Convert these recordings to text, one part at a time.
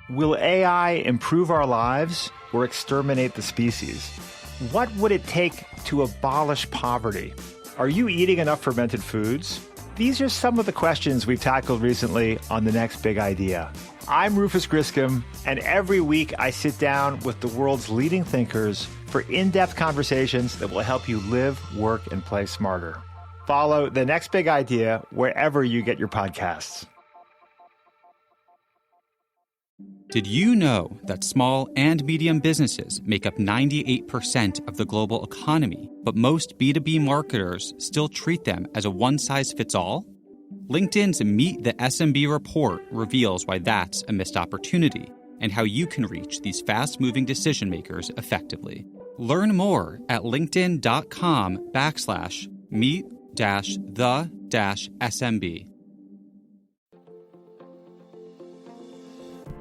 Will AI improve our lives or exterminate the species? What would it take to abolish poverty? Are you eating enough fermented foods? These are some of the questions we've tackled recently on The Next Big Idea. I'm Rufus Griscom, and every week I sit down with the world's leading thinkers for in-depth conversations that will help you live, work, and play smarter. Follow The Next Big Idea wherever you get your podcasts. Did you know that small and medium businesses make up 98% of the global economy, but most B2B marketers still treat them as a one-size-fits-all? LinkedIn's Meet the SMB report reveals why that's a missed opportunity and how you can reach these fast-moving decision makers effectively. Learn more at linkedin.com/meet-the-SMB.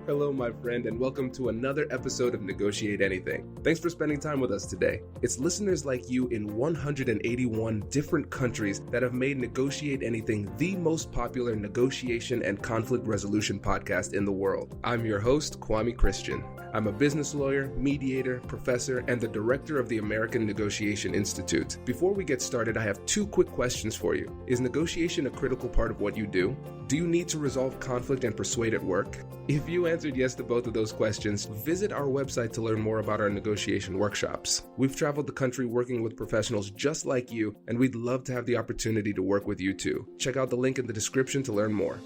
Hello, my friend, and welcome to another episode of Negotiate Anything. Thanks for spending time with us today. It's listeners like you in 181 different countries that have made Negotiate Anything the most popular negotiation and conflict resolution podcast in the world. I'm your host, Kwame Christian. I'm a business lawyer, mediator, professor, and the director of the American Negotiation Institute. Before we get started, I have two quick questions for you. Is negotiation a critical part of what you do? Do you need to resolve conflict and persuade at work? If you answered yes to both of those questions, visit our website to learn more about our negotiation workshops. We've traveled the country working with professionals just like you, and we'd love to have the opportunity to work with you too. Check out the link in the description to learn more.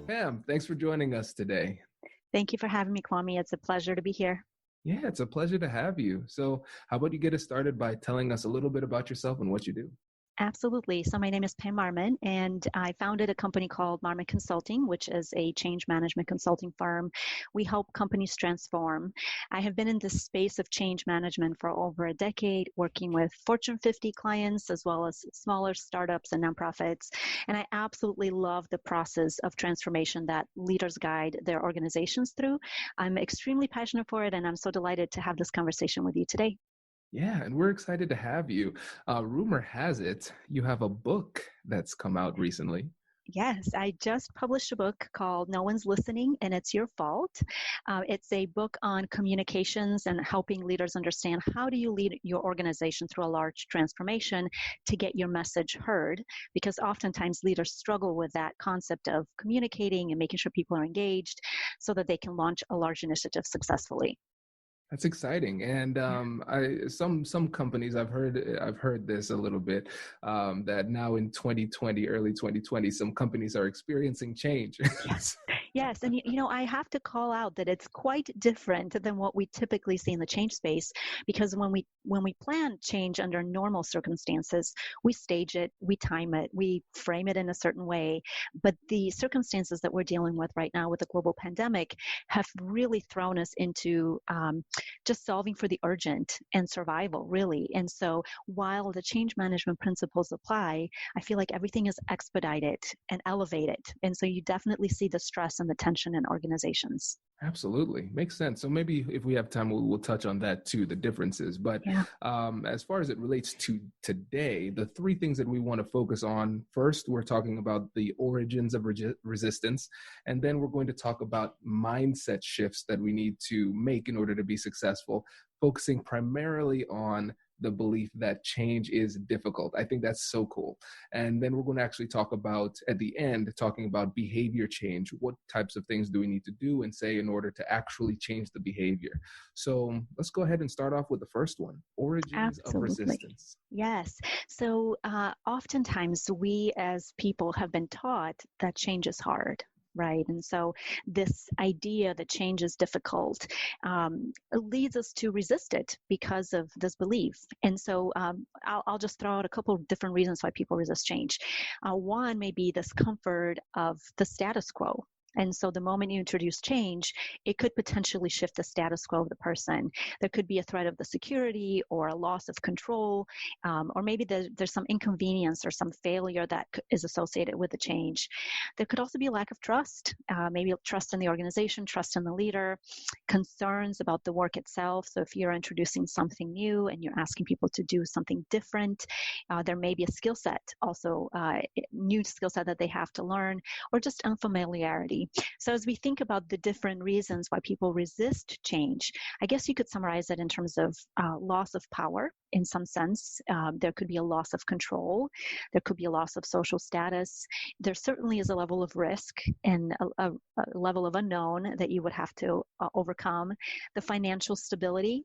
Pam, thanks for joining us today. Thank you for having me, Kwame. It's a pleasure to be here. Yeah, it's a pleasure to have you. So how about you get us started by telling us a little bit about yourself and what you do? Absolutely. So my name is Pam Marmon, and I founded a company called Marmon Consulting, which is a change management consulting firm. We help companies transform. I have been in this space of change management for over a decade, working with Fortune 50 clients as well as smaller startups and nonprofits. And I absolutely love the process of transformation that leaders guide their organizations through. I'm extremely passionate for it, and I'm so delighted to have this conversation with you today. Yeah, and we're excited to have you. Rumor has it you have a book that's come out recently. Yes, I just published a book called No One's Listening and It's Your Fault. It's a book on communications and helping leaders understand how do you lead your organization through a large transformation to get your message heard, because oftentimes leaders struggle with that concept of communicating and making sure people are engaged so that they can launch a large initiative successfully. That's exciting, and some companies I've heard this a little bit that now in 2020, early 2020, some companies are experiencing change. Yes, and I have to call out that it's quite different than what we typically see in the change space, because when we plan change under normal circumstances, we stage it, we time it, we frame it in a certain way. But the circumstances that we're dealing with right now with the global pandemic have really thrown us into just solving for the urgent and survival, really. And so while the change management principles apply, I feel like everything is expedited and elevated. And so you definitely see the stress and the tension in organizations. Absolutely. Makes sense. So maybe if we have time, we'll touch on that too, the differences. But Yeah. As far as it relates to today, the three things that we want to focus on, first, we're talking about the origins of resistance. And then we're going to talk about mindset shifts that we need to make in order to be successful, focusing primarily on the belief that change is difficult. I think that's so cool. And then we're going to actually talk about, at the end, talking about behavior change. What types of things do we need to do and say in order to actually change the behavior? So let's go ahead and start off with the first one, origins of resistance. Yes. So oftentimes we as people have been taught that change is hard. Right. And so this idea that change is difficult leads us to resist it because of this belief. And so I'll just throw out a couple of different reasons why people resist change. One may be this comfort of the status quo. And so the moment you introduce change, it could potentially shift the status quo of the person. There could be a threat of the security or a loss of control, or maybe there's some inconvenience or some failure that is associated with the change. There could also be a lack of trust, maybe trust in the organization, trust in the leader, concerns about the work itself. So if you're introducing something new and you're asking people to do something different, there may be a skill set, also new skill set that they have to learn, or just unfamiliarity. technology. So as we think about the different reasons why people resist change, I guess you could summarize it in terms of loss of power in some sense. There could be a loss of control. There could be a loss of social status. There certainly is a level of risk and a level of unknown that you would have to overcome, the financial stability,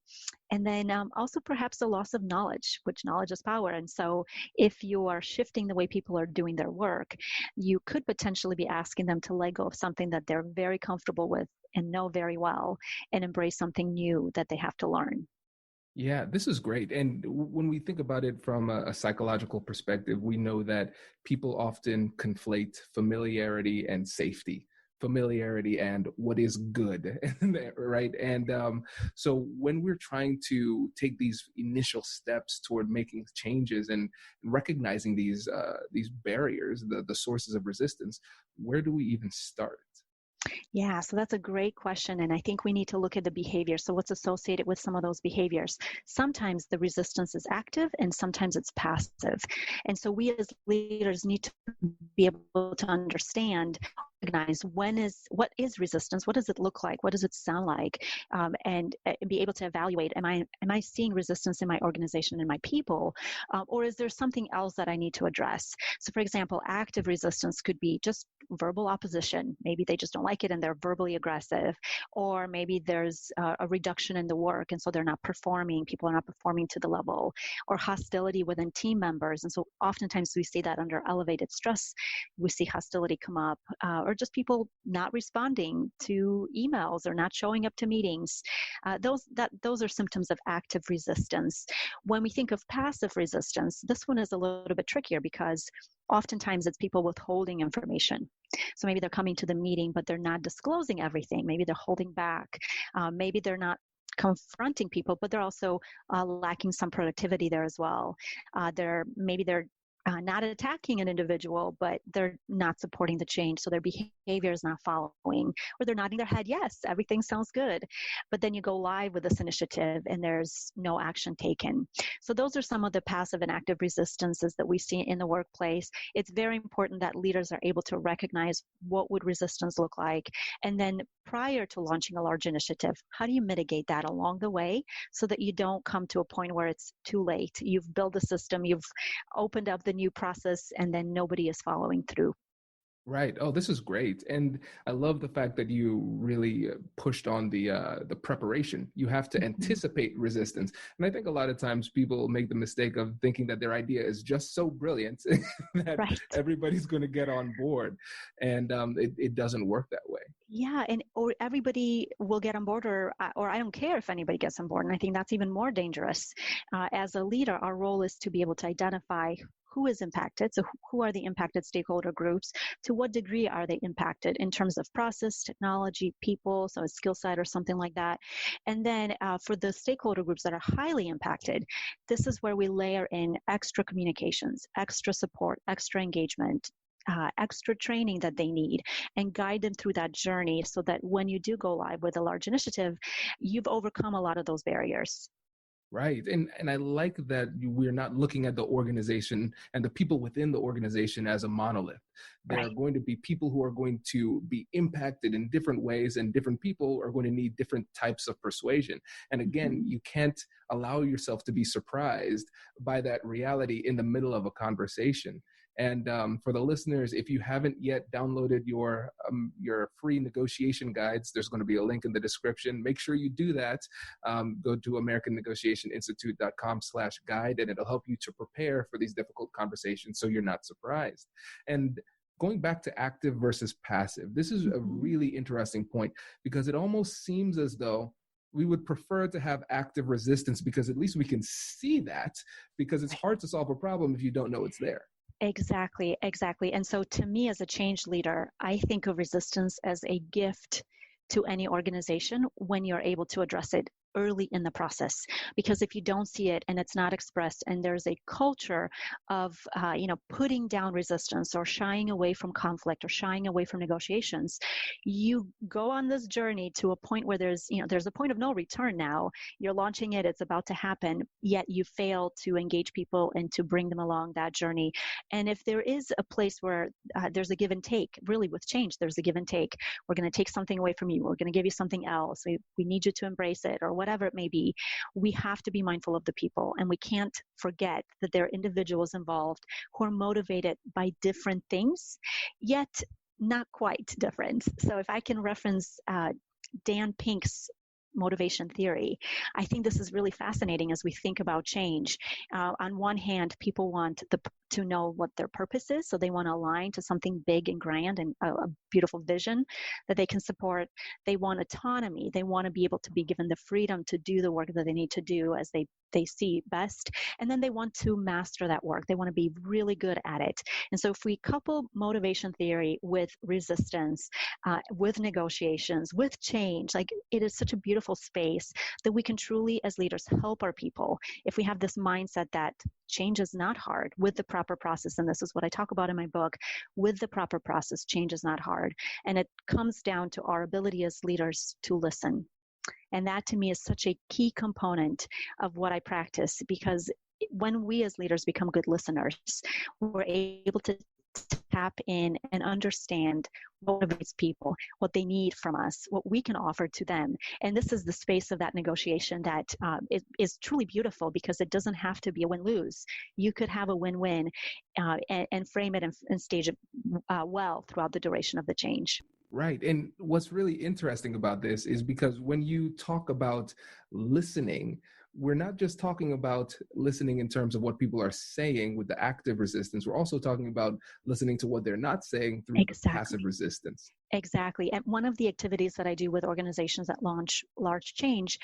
and then also perhaps a loss of knowledge, which knowledge is power. And so if you are shifting the way people are doing their work, you could potentially be asking them to let go of something that they're very comfortable with and know very well and embrace something new that they have to learn. Yeah, this is great. And when we think about it from a psychological perspective, we know that people often conflate familiarity and safety, familiarity and what is good, right? And so when we're trying to take these initial steps toward making changes and recognizing these barriers, the sources of resistance, where do we even start? Yeah, so that's a great question. And I think we need to look at the behavior. So, what's associated with some of those behaviors? Sometimes the resistance is active and sometimes it's passive. And so, we as leaders need to be able to understand, recognize what is resistance, what does it look like, what does it sound like, and be able to evaluate, am I seeing resistance in my organization and my people, or is there something else that I need to address? So, for example, active resistance could be just verbal opposition. Maybe they just don't like it and they're verbally aggressive, or maybe there's a reduction in the work and so they're not performing, people are not performing to the level, or hostility within team members. And so oftentimes we see that under elevated stress, we see hostility come up, or just people not responding to emails or not showing up to meetings. Those are symptoms of active resistance. When we think of passive resistance, this one is a little bit trickier because oftentimes it's people withholding information. So maybe they're coming to the meeting, but they're not disclosing everything. Maybe they're holding back. Maybe they're not confronting people, but they're also lacking some productivity there as well. Maybe they're not attacking an individual, but they're not supporting the change. So their behavior is not following, or they're nodding their head, yes, everything sounds good. But then you go live with this initiative and there's no action taken. So those are some of the passive and active resistances that we see in the workplace. It's very important that leaders are able to recognize what would resistance look like. And then prior to launching a large initiative, how do you mitigate that along the way so that you don't come to a point where it's too late? You've built a system, you've opened up the new process, and then nobody is following through. Right. Oh, this is great. And I love the fact that you really pushed on the preparation. You have to anticipate resistance. And I think a lot of times people make the mistake of thinking that their idea is just so brilliant that Right. everybody's going to get on board. And it doesn't work that way. Yeah, or everybody will get on board, or I don't care if anybody gets on board. And I think that's even more dangerous. As a leader, our role is to be able to identify who is impacted. So who are the impacted stakeholder groups? To what degree are they impacted in terms of process, technology, people, so a skill set or something like that? And then for the stakeholder groups that are highly impacted, this is where we layer in extra communications, extra support, extra engagement, extra training that they need, and guide them through that journey so that when you do go live with a large initiative, you've overcome a lot of those barriers. Right. And I like that we're not looking at the organization and the people within the organization as a monolith. There are going to be people who are going to be impacted in different ways, and different people are going to need different types of persuasion. And again, you can't allow yourself to be surprised by that reality in the middle of a conversation. And for the listeners, if you haven't yet downloaded your free negotiation guides, there's going to be a link in the description. Make sure you do that. Go to AmericanNegotiationInstitute.com/guide, and it'll help you to prepare for these difficult conversations so you're not surprised. And going back to active versus passive, this is a really interesting point, because it almost seems as though we would prefer to have active resistance because at least we can see that, because it's hard to solve a problem if you don't know it's there. Exactly. And so to me, as a change leader, I think of resistance as a gift to any organization when you're able to address it early in the process, because if you don't see it and it's not expressed, and there's a culture of putting down resistance or shying away from conflict or shying away from negotiations, you go on this journey to a point where there's a point of no return. Now you're launching it, it's about to happen, yet you fail to engage people and to bring them along that journey. And if there is a place where there's a give and take, really with change, there's a give and take. We're going to take something away from you. We're going to give you something else. We need you to embrace it, or whatever it may be. We have to be mindful of the people, and we can't forget that there are individuals involved who are motivated by different things, yet not quite different. So if I can reference Dan Pink's motivation theory, I think this is really fascinating as we think about change. On one hand, people want to know what their purpose is, so they want to align to something big and grand and a beautiful vision that they can support. They want autonomy. They want to be able to be given the freedom to do the work that they need to do as they see best. And then they want to master that work. They want to be really good at it. And so if we couple motivation theory with resistance, with negotiations, with change, like, it is such a beautiful space that we can truly, as leaders, help our people if we have this mindset that change is not hard with the proper process. And this is what I talk about in my book. With the proper process, change is not hard. And it comes down to our ability as leaders to listen. And that, to me, is such a key component of what I practice, because when we as leaders become good listeners, we're able to tap in and understand what motivates people, what they need from us, what we can offer to them. And this is the space of that negotiation that is truly beautiful, because it doesn't have to be a win-lose. You could have a win-win and frame it and stage it well throughout the duration of the change. Right. And what's really interesting about this is because when you talk about listening, we're not just talking about listening in terms of what people are saying with the active resistance. We're also talking about listening to what they're not saying through the passive resistance. Exactly. And one of the activities that I do with organizations that launch large change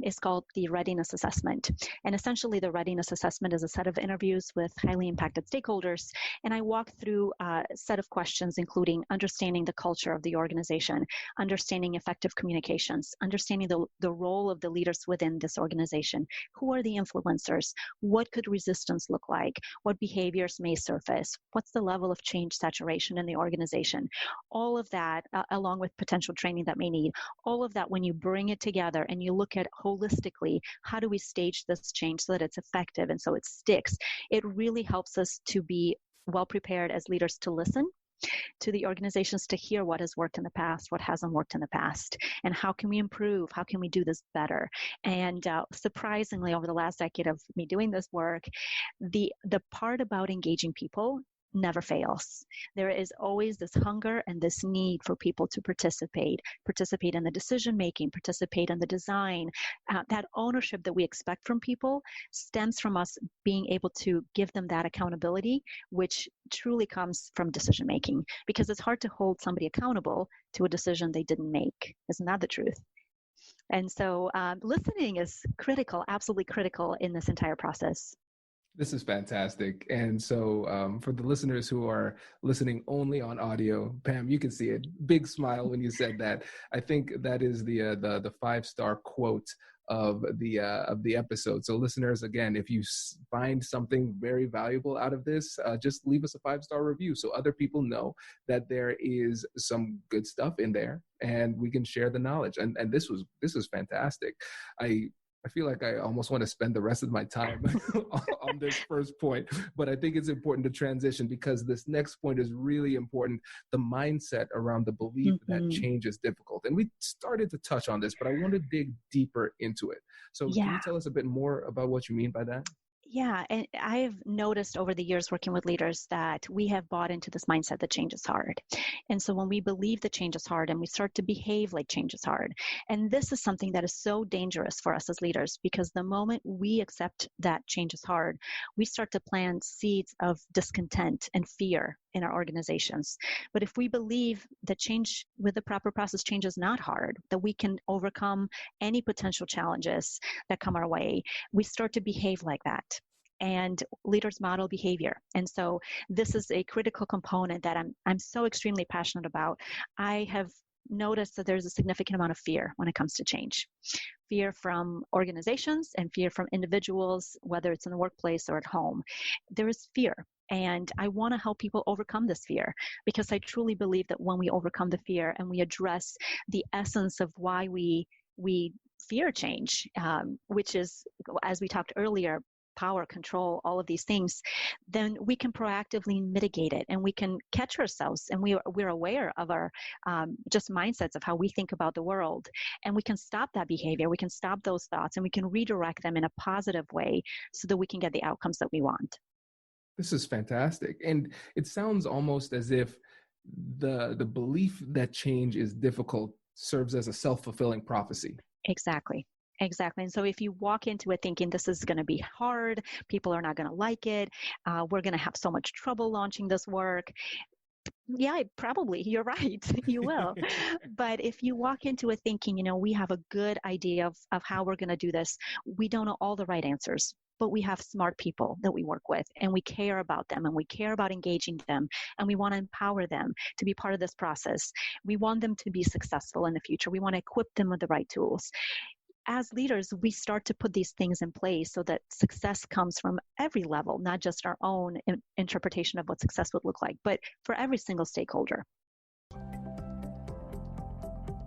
is called the readiness assessment. And essentially, the readiness assessment is a set of interviews with highly impacted stakeholders. And I walk through a set of questions, including understanding the culture of the organization, understanding effective communications, understanding the role of the leaders within this organization. Who are the influencers? What could resistance look like? What behaviors may surface? What's the level of change saturation in the organization? All of that, along with potential training that may need, all of that, when you bring it together and you look at holistically, how do we stage this change so that it's effective and so it sticks? It really helps us to be well prepared as leaders to listen to the organizations, to hear what has worked in the past, what hasn't worked in the past, and how can we improve, how can we do this better. And surprisingly, over the last decade of me doing this work, the part about engaging people never fails. There is always this hunger and this need for people to participate in the decision making, participate in the design. That ownership that we expect from people stems from us being able to give them that accountability, which truly comes from decision making, because it's hard to hold somebody accountable to a decision they didn't make. Isn't that the truth? And so listening is critical, absolutely critical in this entire process. This is fantastic. And so for the listeners who are listening only on audio, Pam, you can see it. Big smile when you said that. I think that is the 5-star quote of the episode. So listeners, again, if you find something very valuable out of this, just leave us a 5-star review so other people know that there is some good stuff in there and we can share the knowledge. And this was fantastic. I feel like I almost want to spend the rest of my time on this first point, but I think it's important to transition because this next point is really important. The mindset around the belief that change is difficult. And we started to touch on this, but I want to dig deeper into it. So can you tell us a bit more about what you mean by that? Yeah, and I've noticed over the years working with leaders that we have bought into this mindset that change is hard. And so when we believe that change is hard and we start to behave like change is hard, and this is something that is so dangerous for us as leaders, because the moment we accept that change is hard, we start to plant seeds of discontent and fear in our organizations. But if we believe that change with the proper process, change is not hard, that we can overcome any potential challenges that come our way, we start to behave like that. And leaders model behavior. And so this is a critical component that I'm so extremely passionate about. I have notice that there's a significant amount of fear when it comes to change. Fear from organizations and fear from individuals, whether it's in the workplace or at home. There is fear. And I want to help people overcome this fear, because I truly believe that when we overcome the fear and we address the essence of why we fear change, which is, as we talked earlier, power, control, all of these things, then we can proactively mitigate it, and we can catch ourselves, and we're aware of our just mindsets of how we think about the world, and we can stop that behavior, we can stop those thoughts, and we can redirect them in a positive way so that we can get the outcomes that we want. This is fantastic. And it sounds almost as if the belief that change is difficult serves as a self-fulfilling prophecy. Exactly. And so if you walk into it thinking this is going to be hard, people are not going to like it, we're going to have so much trouble launching this work. Yeah, probably. You're right. You will. But if you walk into it thinking, we have a good idea of how we're going to do this, we don't know all the right answers, but we have smart people that we work with, and we care about them, and we care about engaging them, and we want to empower them to be part of this process. We want them to be successful in the future. We want to equip them with the right tools. As leaders, we start to put these things in place so that success comes from every level, not just our own interpretation of what success would look like, but for every single stakeholder.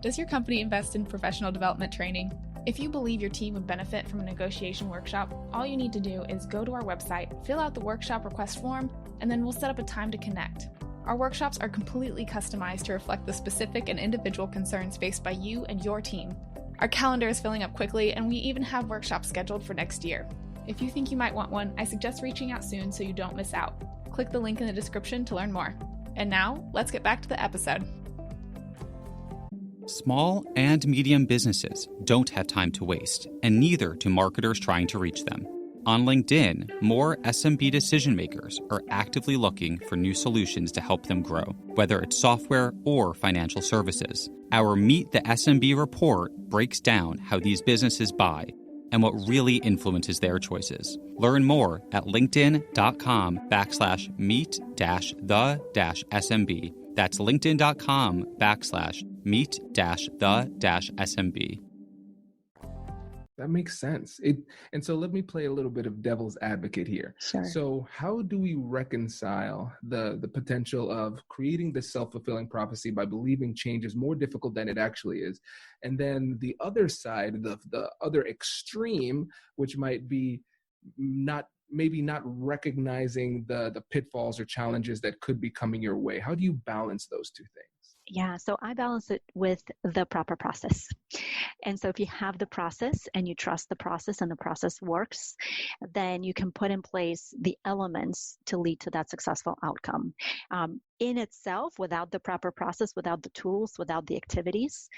Does your company invest in professional development training? If you believe your team would benefit from a negotiation workshop, all you need to do is go to our website, fill out the workshop request form, and then we'll set up a time to connect. Our workshops are completely customized to reflect the specific and individual concerns faced by you and your team. Our calendar is filling up quickly, and we even have workshops scheduled for next year. If you think you might want one, I suggest reaching out soon so you don't miss out. Click the link in the description to learn more. And now, let's get back to the episode. Small and medium businesses don't have time to waste, and neither do marketers trying to reach them. On LinkedIn, more SMB decision makers are actively looking for new solutions to help them grow, whether it's software or financial services. Our Meet the SMB report breaks down how these businesses buy and what really influences their choices. Learn more at linkedin.com/meet-the-SMB. That's linkedin.com/meet-the-SMB. That makes sense. And so let me play a little bit of devil's advocate here. Sure. So how do we reconcile the potential of creating this self-fulfilling prophecy by believing change is more difficult than it actually is? And then the other side, the other extreme, which might be maybe not recognizing the pitfalls or challenges that could be coming your way. How do you balance those two things? Yeah, so I balance it with the proper process. And so if you have the process and you trust the process and the process works, then you can put in place the elements to lead to that successful outcome. In itself, without the proper process, without the tools, without the activities,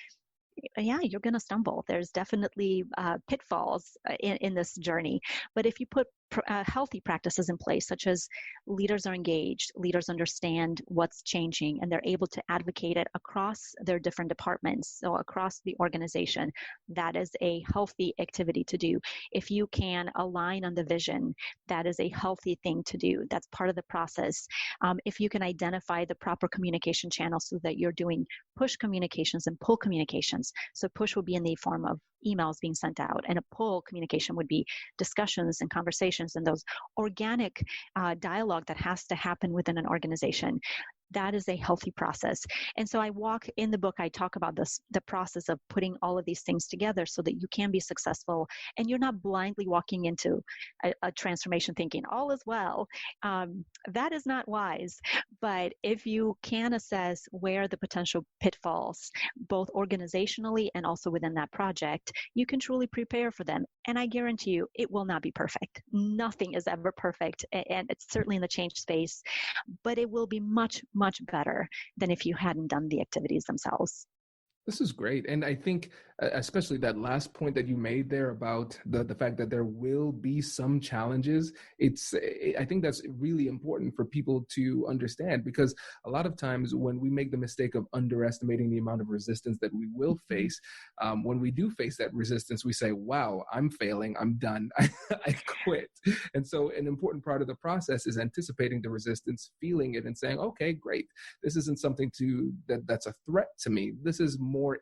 yeah, you're going to stumble. There's definitely pitfalls in this journey. But if you put healthy practices in place, such as leaders are engaged, leaders understand what's changing, and they're able to advocate it across their different departments, so across the organization, that is a healthy activity to do. If you can align on the vision, that is a healthy thing to do. That's part of the process. If you can identify the proper communication channels so that you're doing push communications and pull communications. So push will be in the form of emails being sent out, and a pull communication would be discussions and conversations and those organic dialogue that has to happen within an organization. That is a healthy process. And so in the book, I talk about the process of putting all of these things together so that you can be successful and you're not blindly walking into a transformation thinking all is well. That is not wise. But if you can assess where the potential pitfalls, both organizationally and also within that project, you can truly prepare for them. And I guarantee you, it will not be perfect. Nothing is ever perfect. And it's certainly in the change space, but it will be much, much better than if you hadn't done the activities themselves. This is great. And I think especially that last point that you made there about the fact that there will be some challenges, I think that's really important for people to understand, because a lot of times when we make the mistake of underestimating the amount of resistance that we will face, when we do face that resistance, we say, wow, I'm failing, I'm done, I quit. And so an important part of the process is anticipating the resistance, feeling it, and saying, okay, great. This isn't something that's a threat to me. This is more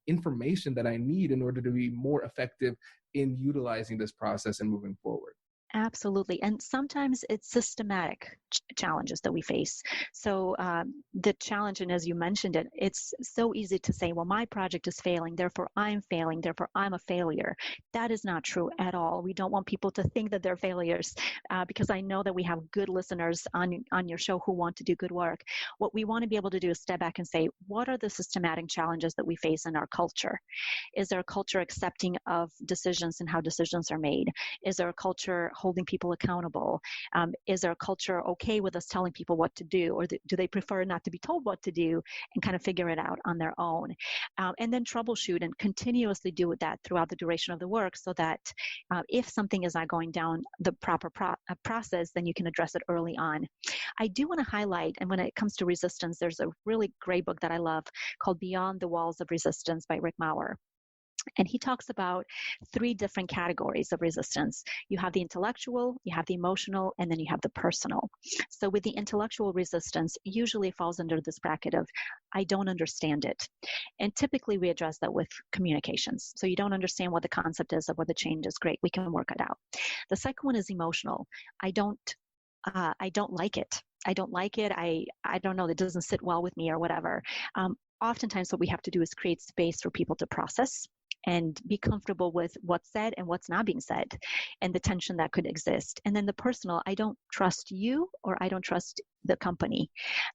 information that I need in order to be more effective in utilizing this process and moving forward. Absolutely. And sometimes it's systematic challenges that we face. So the challenge, and as you mentioned it, it's so easy to say, well, my project is failing, therefore I'm failing, therefore I'm a failure. That is not true at all. We don't want people to think that they're failures, because I know that we have good listeners on your show who want to do good work. What we want to be able to do is step back and say, what are the systematic challenges that we face in our culture? Is there a culture accepting of decisions and how decisions are made? Is there a culture holding people accountable? Is there a culture okay with us telling people what to do, or do they prefer not to be told what to do and kind of figure it out on their own? And then troubleshoot and continuously do that throughout the duration of the work, so that if something is not going down the proper process, then you can address it early on. I do want to highlight, and when it comes to resistance, there's a really great book that I love called Beyond the Walls of Resistance by Rick Maurer. And he talks about 3 different categories of resistance. You have the intellectual, you have the emotional, and then you have the personal. So with the intellectual resistance, usually falls under this bracket of, I don't understand it. And typically we address that with communications. So you don't understand what the concept is of what the change is, great, we can work it out. The second one is emotional. I don't like it. I don't like it. I don't know, it doesn't sit well with me or whatever. Oftentimes what we have to do is create space for people to process and be comfortable with what's said and what's not being said, and the tension that could exist. And then the personal, I don't trust you, or I don't trust the company.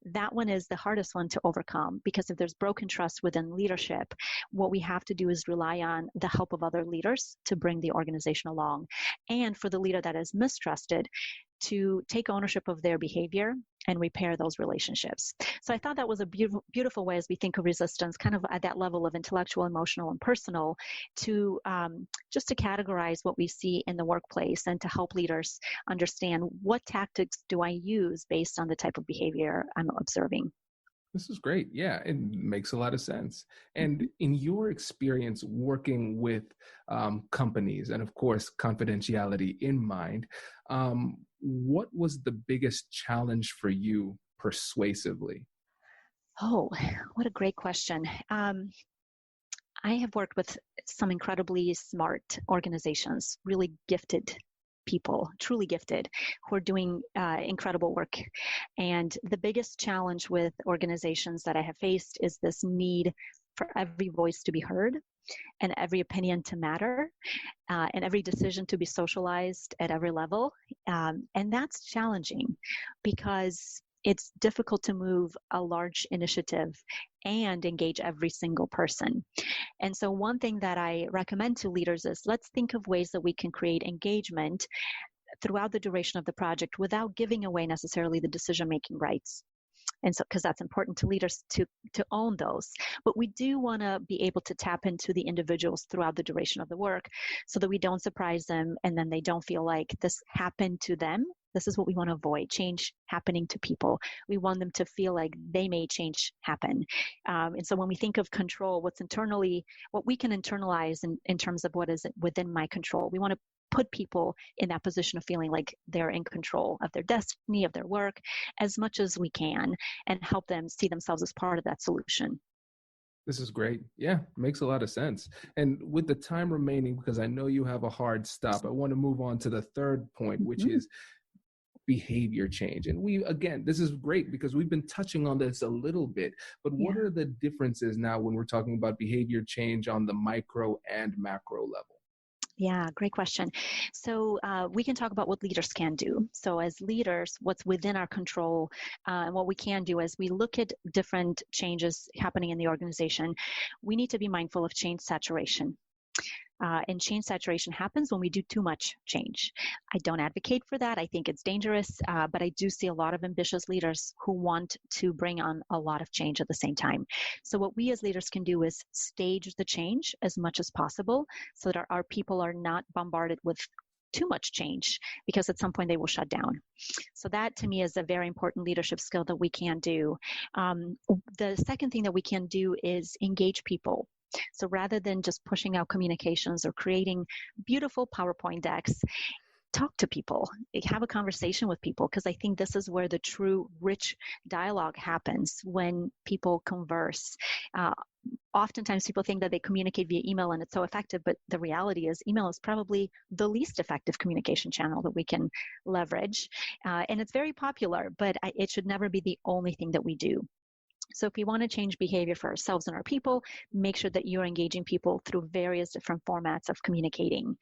That one is the hardest one to overcome, because if there's broken trust within leadership, what we have to do is rely on the help of other leaders to bring the organization along. And for the leader that is mistrusted, to take ownership of their behavior and repair those relationships. So I thought that was a beautiful way, as we think of resistance, kind of at that level of intellectual, emotional, and personal, to just to categorize what we see in the workplace and to help leaders understand what tactics do I use based on the type of behavior I'm observing. This is great. Yeah, it makes a lot of sense. And in your experience working with companies, and of course, confidentiality in mind, what was the biggest challenge for you persuasively? Oh, what a great question. I have worked with some incredibly smart organizations, really gifted people, truly gifted, who are doing incredible work. And the biggest challenge with organizations that I have faced is this need for every voice to be heard, and every opinion to matter, and every decision to be socialized at every level. And that's challenging, because it's difficult to move a large initiative and engage every single person. And so one thing that I recommend to leaders is, let's think of ways that we can create engagement throughout the duration of the project without giving away necessarily the decision-making rights. And so, because that's important to leaders to own those. But we do want to be able to tap into the individuals throughout the duration of the work, so that we don't surprise them and then they don't feel like this happened to them. This is what we want to avoid, change happening to people. We want them to feel like they made change happen. And so when we think of control, what we can internalize in terms of what is within my control, we want to put people in that position of feeling like they're in control of their destiny, of their work, as much as we can, and help them see themselves as part of that solution. This is great. Yeah, makes a lot of sense. And with the time remaining, because I know you have a hard stop, I want to move on to the third point, which is behavior change. And this is great because we've been touching on this a little bit, but what are the differences now when we're talking about behavior change on the micro and macro level? Yeah, great question. So we can talk about what leaders can do. So as leaders, what's within our control, and what we can do as we look at different changes happening in the organization, we need to be mindful of change saturation. And change saturation happens when we do too much change. I don't advocate for that. I think it's dangerous, but I do see a lot of ambitious leaders who want to bring on a lot of change at the same time. So what we as leaders can do is stage the change as much as possible so that our people are not bombarded with too much change, because at some point they will shut down. So that to me is a very important leadership skill that we can do. The second thing that we can do is engage people. So rather than just pushing out communications or creating beautiful PowerPoint decks, talk to people, have a conversation with people, because I think this is where the true rich dialogue happens, when people converse. Oftentimes people think that they communicate via email and it's so effective, but the reality is email is probably the least effective communication channel that we can leverage. And it's very popular, but it should never be the only thing that we do. So if we want to change behavior for ourselves and our people, make sure that you're engaging people through various different formats of communicating.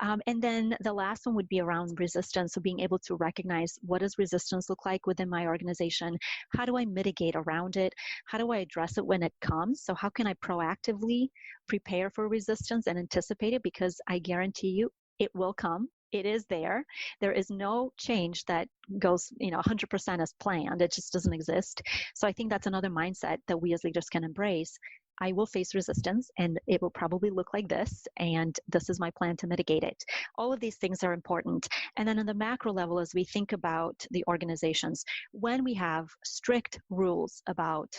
And then the last one would be around resistance. So being able to recognize, what does resistance look like within my organization? How do I mitigate around it? How do I address it when it comes? So how can I proactively prepare for resistance and anticipate it? Because I guarantee you it will come. It is there. There is no change that goes, 100% as planned. It just doesn't exist. So I think that's another mindset that we as leaders can embrace. I will face resistance and it will probably look like this, and this is my plan to mitigate it. All of these things are important. And then on the macro level, as we think about the organizations, when we have strict rules about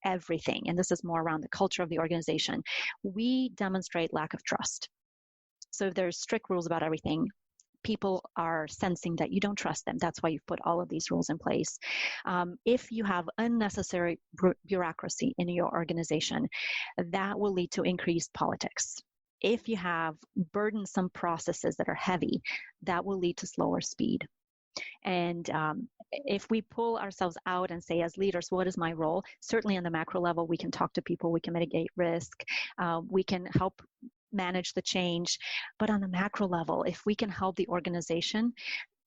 everything, and this is more around the culture of the organization, we demonstrate lack of trust. So if there's strict rules about everything, people are sensing that you don't trust them. That's why you've put all of these rules in place. If you have unnecessary bureaucracy in your organization, that will lead to increased politics. If you have burdensome processes that are heavy, that will lead to slower speed. And if we pull ourselves out and say, as leaders, what is my role? Certainly on the macro level, we can talk to people, we can mitigate risk, we can help manage the change. But on the macro level, if we can help the organization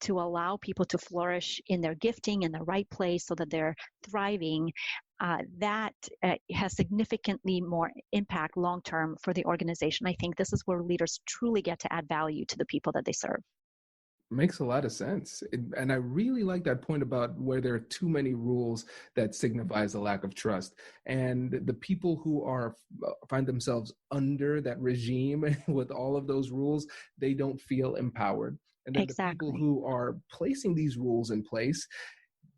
to allow people to flourish in their gifting in the right place so that they're thriving, that has significantly more impact long-term for the organization. I think this is where leaders truly get to add value to the people that they serve. Makes a lot of sense. And I really like that point about where there are too many rules that signifies a lack of trust. And the people who find themselves under that regime with all of those rules, they don't feel empowered. And then Exactly. The people who are placing these rules in place,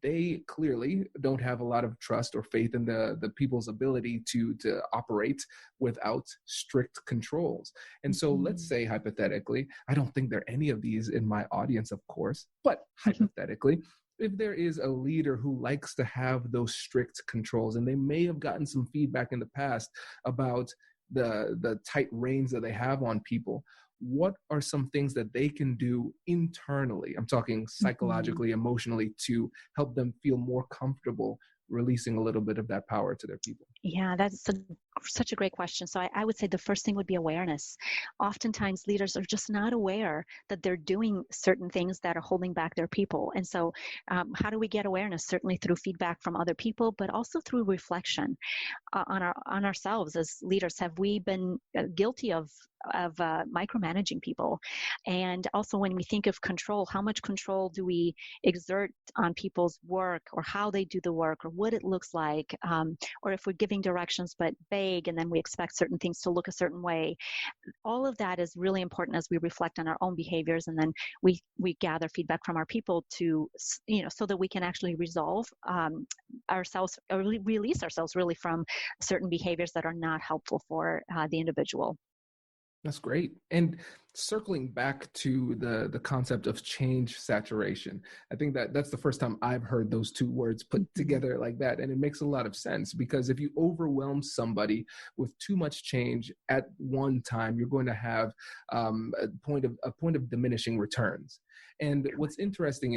they clearly don't have a lot of trust or faith in the people's ability to operate without strict controls. And so let's say hypothetically, I don't think there are any of these in my audience, of course, but hypothetically, if there is a leader who likes to have those strict controls, and they may have gotten some feedback in the past about the tight reins that they have on people, what are some things that they can do internally? I'm talking psychologically, emotionally, to help them feel more comfortable releasing a little bit of that power to their people? Yeah, that's such a great question. So I would say the first thing would be awareness. Oftentimes leaders are just not aware that they're doing certain things that are holding back their people. And so how do we get awareness? Certainly through feedback from other people, but also through reflection on ourselves as leaders. Have we been guilty of micromanaging people? And also when we think of control, how much control do we exert on people's work, or how they do the work, or what it looks like, or if we're giving directions but vague and then we expect certain things to look a certain way. All of that is really important as we reflect on our own behaviors, and then we gather feedback from our people to, so that we can actually resolve ourselves, or release ourselves really from certain behaviors that are not helpful for the individual. That's great. And circling back to the concept of change saturation, I think that's the first time I've heard those two words put together like that. And it makes a lot of sense, because if you overwhelm somebody with too much change at one time, you're going to have a point of diminishing returns. And what's interesting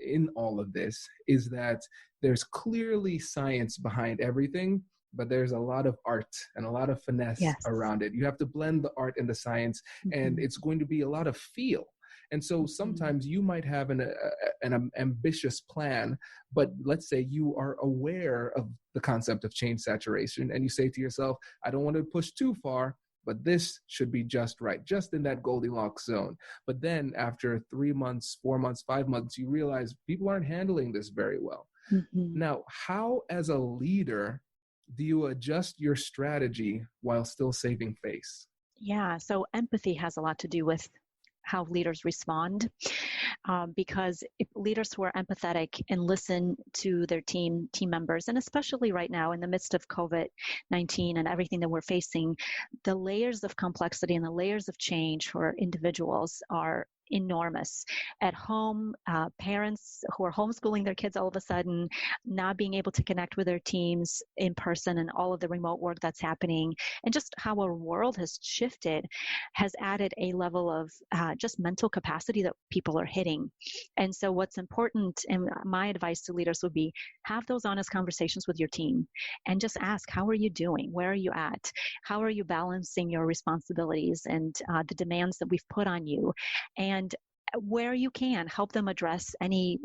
in all of this is that there's clearly science behind everything, but there's a lot of art and a lot of finesse around it. You have to blend the art and the science, and it's going to be a lot of feel. And so sometimes you might have an ambitious plan, but let's say you are aware of the concept of change saturation, and you say to yourself, I don't want to push too far, but this should be just right, just in that Goldilocks zone. But then after 3 months, 4 months, 5 months, you realize people aren't handling this very well. Mm-hmm. Now, how as a leader do you adjust your strategy while still saving face? Yeah, so empathy has a lot to do with how leaders respond, because if leaders who are empathetic and listen to their team members, and especially right now in the midst of COVID-19 and everything that we're facing, the layers of complexity and the layers of change for individuals are enormous. At home, parents who are homeschooling their kids all of a sudden, not being able to connect with their teams in person and all of the remote work that's happening, and just how our world has shifted has added a level of just mental capacity that people are hitting. And so what's important, and my advice to leaders would be, have those honest conversations with your team and just ask, how are you doing? Where are you at? How are you balancing your responsibilities and the demands that we've put on you? And where you can, help them address any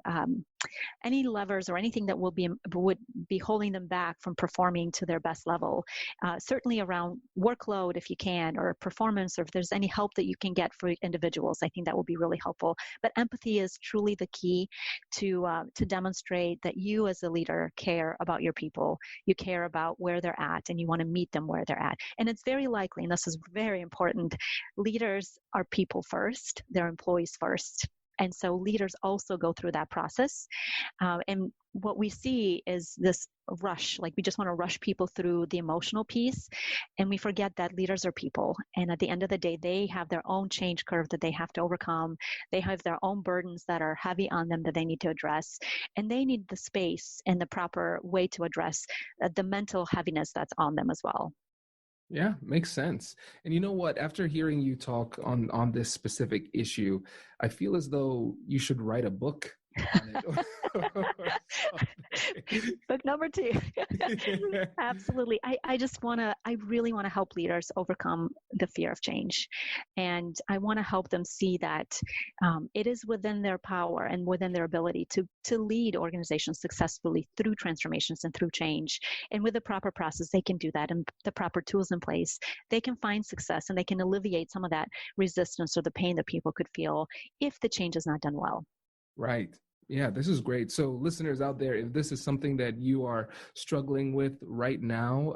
levers or anything that would be holding them back from performing to their best level. Certainly around workload, if you can, or performance, or if there's any help that you can get for individuals, I think that will be really helpful. But empathy is truly the key to demonstrate that you as a leader care about your people, you care about where they're at, and you want to meet them where they're at. And it's very likely, and this is very important, leaders are people first, they're employees first. And so leaders also go through that process. And what we see is this rush, like we just want to rush people through the emotional piece. And we forget that leaders are people. And at the end of the day, they have their own change curve that they have to overcome. They have their own burdens that are heavy on them that they need to address. And they need the space and the proper way to address the mental heaviness that's on them as well. Yeah, makes sense. And you know what? After hearing you talk on this specific issue, I feel as though you should write a book on it. Book number 2. Absolutely. I really want to help leaders overcome the fear of change. And I want to help them see that it is within their power and within their ability to lead organizations successfully through transformations and through change. And with the proper process, they can do that, and the proper tools in place, they can find success and they can alleviate some of that resistance or the pain that people could feel if the change is not done well. Right. Yeah, this is great. So listeners out there, if this is something that you are struggling with right now,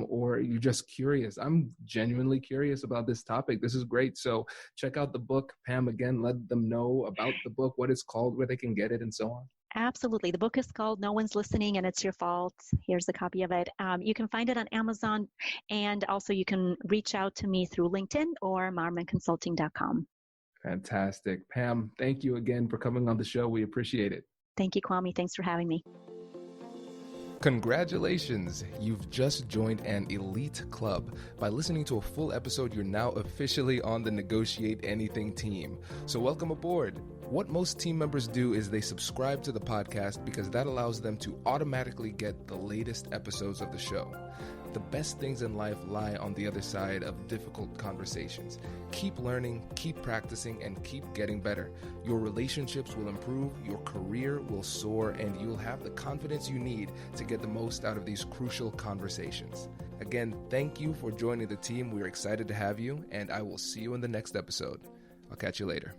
or you're just curious, I'm genuinely curious about this topic. This is great. So check out the book. Pam, again, let them know about the book, what it's called, where they can get it, and so on. Absolutely. The book is called No One's Listening and It's Your Fault. Here's a copy of it. You can find it on Amazon, and also you can reach out to me through LinkedIn or marmonconsulting.com. Fantastic. Pam, thank you again for coming on the show. We appreciate it. Thank you, Kwame. Thanks for having me. Congratulations! You've just joined an elite club. By listening to a full episode, you're now officially on the Negotiate Anything team. So welcome aboard. What most team members do is they subscribe to the podcast because that allows them to automatically get the latest episodes of the show. The best things in life lie on the other side of difficult conversations. Keep learning, keep practicing, and keep getting better. Your relationships will improve, your career will soar, and you'll have the confidence you need to get the most out of these crucial conversations. Again, thank you for joining the team. We're excited to have you, and I will see you in the next episode. I'll catch you later.